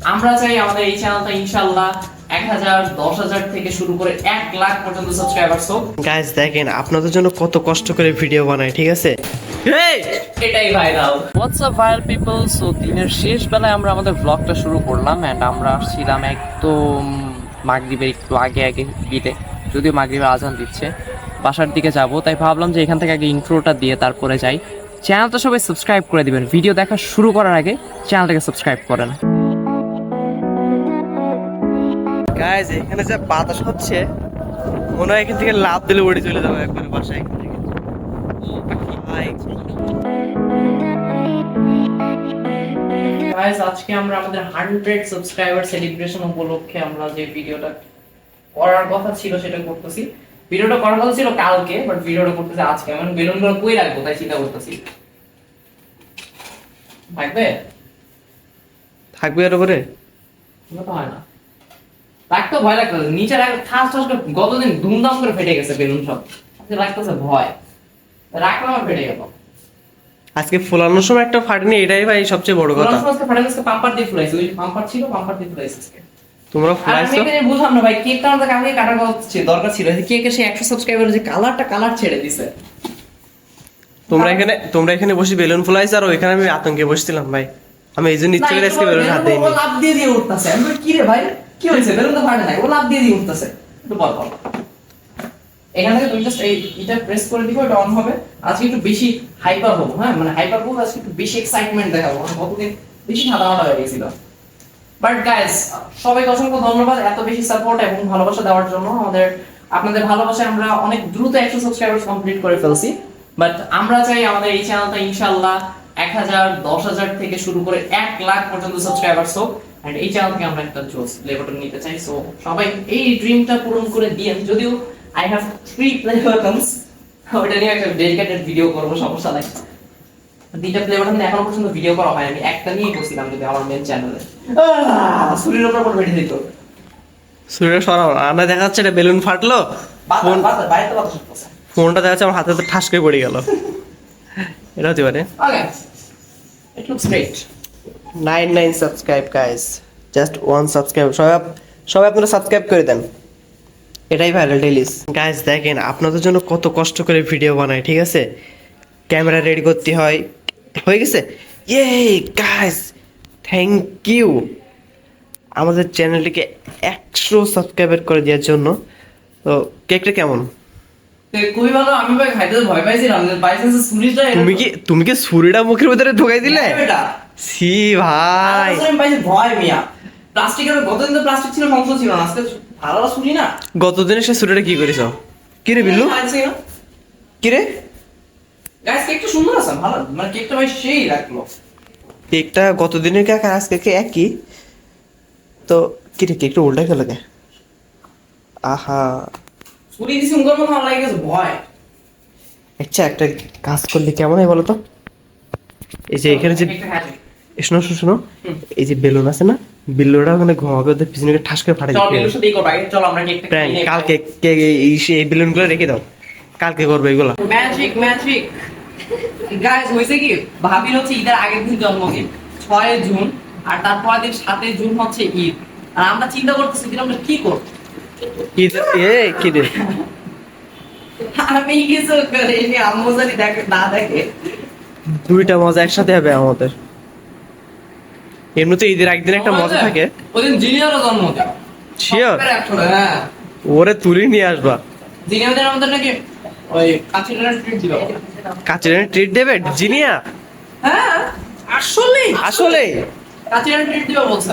আমরা চাই আমাদের এই চ্যানেলটা ইনশাআল্লাহ 1000 10,000 থেকে শুরু করে 1 লাখ পর্যন্ত সাবস্ক্রাইবার্স হোক। গাইস দেখেন আপনাদের জন্য কত কষ্ট করে ভিডিও বানাই, ঠিক আছে? এটাই viral. What's up viral people. So দিনের শেষ বেলায় আমরা আমাদের ব্লগটা শুরু করলাম এন্ড আমরা আসছিলাম একদম মাগরিবের একটু আগে আগে বিটে, যদিও মাগরিবের আজান দিচ্ছে, বাসার দিকে যাব, তাই ভাবলাম যে এখান থেকে আগে ইন্ট্রোটা দিয়ে তারপরে যাই। চ্যানেলটা সবাই সাবস্ক্রাইব করে দিবেন, ভিডিও দেখা শুরু করার আগে চ্যানেলটাকে সাবস্ক্রাইব করেন। গাইস এখানে যে বাতাস হচ্ছে মনে হয় এখান থেকে লাফ দিলে উড়ে চলে যাবে একবার বাসায় এখান থেকে। গাইস আজকে আমরা আমাদের 100 সাবস্ক্রাইবার সেলিব্রেশন উপলক্ষে আমরা যে ভিডিওটা করার কথা ছিল সেটা করতেছি। ভিডিওটা করার কথা ছিল কালকে, বাট ভিডিওটা করতেছি আজকে। আমি বেলুনগুলো কই রাখবো তাই চিন্তা করতেছি। থাকবে থাকবে এর উপরে তো হয় না, রাখতে ভয় লাগতেছে। নিচে ঠাস ঠাস করে গতদিন ধুমধাম করে ফেটে গেছে বেলুন সব, আজকে লাগতেছে ভয়, রাখলাম আর ফেটে গেল। আজকে ফুলানোর সময় একটা ফাটেনি, এটাই ভাই সবচেয়ে বড় কথা। পাম্পার দিয়ে ফুলাইছি, ওই পাম্পার ছিল, পাম্পার দিয়ে ফুলাইছি আজকে। তোমরা আর আমি ফুলাইছো? এখানে বুঝলাম না ভাই, কেকটা আমাদের কালকে কাটার কথা ছিল, দরকার ছিল। কেকের সেই 100 সাবস্ক্রাইবারের যে কালার ছেড়ে দিছে। তোমরা এখানে বসে বেলুন ফুলাইছো আর ওইখানে আমি আতঙ্কে বসছিলাম ভাই। আমি এই জন্য ইচ্ছে করে আজকে বেলুন হাত দেইনি। ও লাভ দিয়ে উঠতাছে। আমি বলি, কি রে ভাই, কি হয়েছে? বেলুন তো ফাটে নাই, ও লাভ দিয়ে উঠতাছে। একটু বল। এখান থেকে তুমি জাস্ট এটা প্রেস করে দিবো, এটা অন হবে। আজকে একটু বেশি হাইপার হবো, হ্যাঁ মানে হাইপার হবো, আজকে একটু বেশি এক্সাইটমেন্ট দেখাবো। কতদিন বেশি সাদামাটা হয়ে গেছিল। বাট গাইস, সবাইকে অসংখ্য ধন্যবাদ এত বেশি সাপোর্ট এবং ভালোবাসা দেওয়ার জন্য। আপনাদের ভালোবাসায় আমরা অনেক দ্রুত 100 সাবস্ক্রাইবার্স কমপ্লিট করে ফেলছি। বাট আমরা চাই আমাদের এই চ্যানেলটা ইনশাআল্লাহ 1000 10,000 থেকে শুরু করে 1 লাখ পর্যন্ত সাবস্ক্রাইবার্স হোক। এন্ড এই চ্যানেল থেকে আমরা একটা জোস প্লে বাটন নিতে চাই। সো সবাই এই ড্রিমটা পূরণ করে দিয়েন। যদিও আই হ্যাভ 3 প্লে বাটনস, ওটা নিয়ে একটা ডেডিকেটেড ভিডিও করব, সমস্যা নাই। দুইটা প্লে বাটন এখনো পর্যন্ত ভিডিও করা হয়, আমি একটা নিয়েই করছিলাম যদি আমার মেন চ্যানেলে। শরীরের উপর বেঁধে দিত। শরীরে সরাও না, দেখা যাচ্ছে এটা বেলুন ফাটলো, বাইরে বাতাস আসতেছে। ফোনটা দেখা যাচ্ছে আমার হাতে ঠাস করে পড়ে গেল। এটা হতে পারে। Okay, it looks great. 99 subscribe guys, just 1 subscribe. সবাই আপনারা সাবস্ক্রাইব করে দেন, এটাই ভাইরাল ডেইলিস। গাইস দেখেন আপনাদের জন্য কত কষ্ট করে ভিডিও বানাই, ঠিক আছে? ক্যামেরা রেডি করতে হয়, হয়ে গেছে। ইয়ে গাইস, থ্যাংক ইউ আমাদের চ্যানেলটিকে 100 সাবস্ক্রাইবার করে দেওয়ার জন্য। তো কেকটা কেমন? খুবই ভালো। আমি ভাই খাইতে ভয় পাইছিলাম, বাইসেন্স সুরিটা তুমি কি ছুরিটা মুখের ভিতরে ঢুকাই দিলে? এটা সি ভাই, আমি পাইছি ভয় মিয়া। প্লাস্টিকের গতদিন তো প্লাস্টিক ছিল, সমস্যা ছিল না। আজকে ভালো ছুরি না। গতদিনে সে ছুরিটা কি করেছ? কি রে বিল্লু, কি রে? গাইস কেকটা সুন্দর আছে, ভালো, মানে কেকটা ভাই সেই লাগলো। কেকটা গতদিনের কেক আর আজকে কেক একই তো। কি রে কেকটা উল্টা গেল কে? আহা, ছুরি দিছি উঙ্গর মতো আমার লাগে গেছে ভয়। আচ্ছা একটা কাজ করলে কেমন হয় বলো তো? এই যে এখানে যে শোনো শোনো শোনো, এই যে বেলুন আছে না, বেলুনটা মানে ঘুমাবে, ওদের পিছনে ঠাস করে ফাটাই চল দিবে। বেলুন সাথেই করব, আগে চল আমরা কেকটা প্র্যাঙ্ক কিনে কালকে এই বেলুনগুলো রেখে দাও, কালকে করবে এগুলো। Magic guys. হইছে কি, ভাবির হচ্ছে ঈদের আগের দিন জন্মদিন 6 জুন, আর তারপর দিন 7 জুন হচ্ছে ঈদ। আর আমরা চিন্তা করতেছি যে আমরা কি করব। কি কি রে? আমি কিছু করিনি, আম্মু যদি দেখে না দেখে। দুইটা মজা একসাথে হবে আমাদের। এমনিতে ঈদের একদিন একটা মজা থাকে। ওইদিন জিনিয়ারও জন্মদিন। শিওর? হ্যাঁ, ওরে তুলি নিয়ে আসবা। জিনিয়াদের আমাদের নাকি ওই কাচিটার ট্রিট দিবে। কাচির ট্রিট দেবে জিনিয়া? হ্যাঁ আসলে আসলে কাচিটার ট্রিট দিবে বলছে।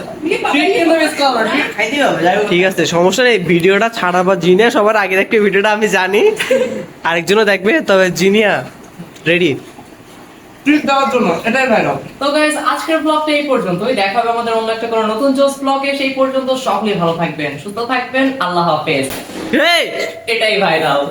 ট্রিট কিন্তু মিস করো, ট্রিট খাইতে হবে। যাই হোক, ঠিক আছে, সমস্যা নেই। ভিডিওটা ছাড়া বা জিনিয়া সবার আগে দেখবে, ভিডিওটা আমি জানি, আরেকজনও দেখবে। তবে জিনিয়া রেডি ট্রিট দেওয়ার জন্য, এটাই ভালো। তো গাইস আজকের ব্লগটা এই পর্যন্তই। দেখা হবে আমাদের অন্য একটা কোনো নতুন জোস ব্লগে। সেই পর্যন্ত সকলেই ভালো থাকবেন, সুস্থ থাকবেন। আল্লাহ হাফেজ। এটাই ভাইরাল।